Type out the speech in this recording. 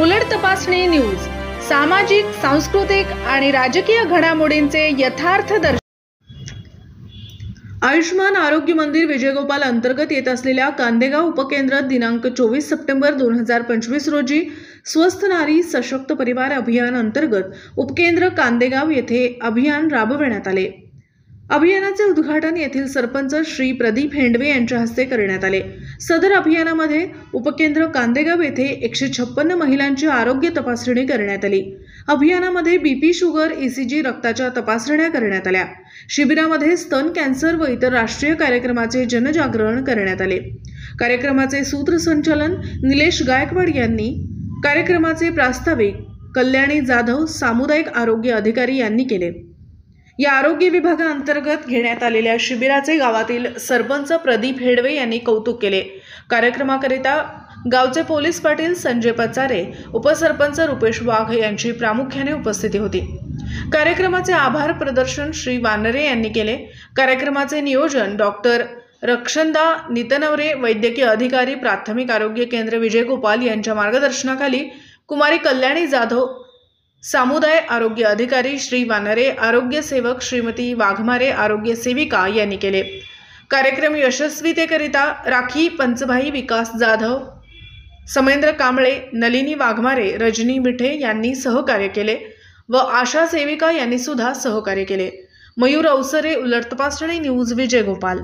उलट तपासणी न्यूज सामाजिक, सांस्कृतिक आणि राजकीय घडामोडींचे यथार्थ दर्शन। आयुष्मान आरोग्य मंदिर विजयगोपाल अंतर्गत येत असलेल्या कांदेगाव उपकेंद्रात दिनांक 24 सप्टेंबर 2025 रोजी स्वस्थ नारी सशक्त परिवार अभियान अंतर्गत उपकेंद्र कांदेगाव येथे अभियान राबविण्यात आले। अभियानाचे उद्घाटन येथील सरपंच श्री प्रदीप हेंडवे यांच्या हस्ते करण्यात आले। सदर अभियानामध्ये उपकेंद्र कांदेगाव येथे 156 महिलांची आरोग्य तपासणी करण्यात आली। अभियानामध्ये बीपी, शुगर, ईसीजी, रक्ताच्या तपासण्या करण्यात आल्या। शिबिरामध्ये स्तन कॅन्सर व इतर राष्ट्रीय कार्यक्रमाचे जनजागरण करण्यात आले। कार्यक्रमाचे सूत्रसंचालन निलेश गायकवाड यांनी, कार्यक्रमाचे प्रास्ताविक कल्याणी जाधव, सामुदायिक आरोग्य अधिकारी यांनी केले। या आरोग्य विभागाअंतर्गत घेण्यात आलेल्या शिबिराचे गावातील सरपंच प्रदीप हेडवे यांनी कौतुक केले। कार्यक्रमाकरिता गावचे पोलीस पाटील संजय पचारे, उपसरपंच रुपेश वाघ यांची प्रामुख्याने उपस्थिती होती। कार्यक्रमाचे आभार प्रदर्शन श्री वानरे यांनी केले। कार्यक्रमाचे नियोजन डॉक्टर रक्षंदा नितनवरे, वैद्यकीय अधिकारी, प्राथमिक आरोग्य केंद्र विजयगोपाल यांच्या मार्गदर्शनाखाली कुमारी कल्याणी जाधव, सामुदाय आरोग्य अधिकारी श्री वानरे, आरोग्य सेवक श्रीमती वाघमारे, आरोग्य सेविका यांनी केले। कार्यक्रम यशस्वीतेकरिता राखी पंचभाई, विकास जाधव, समेंद्र कांबळे, नलिनी वाघमारे, रजनी मिठे यांनी सहकार्य केले व आशा सेविका यांनी सुद्धा सहकार्य केले। मयूर अवसरे, उलट तपासणी न्यूज, विजयगोपाल।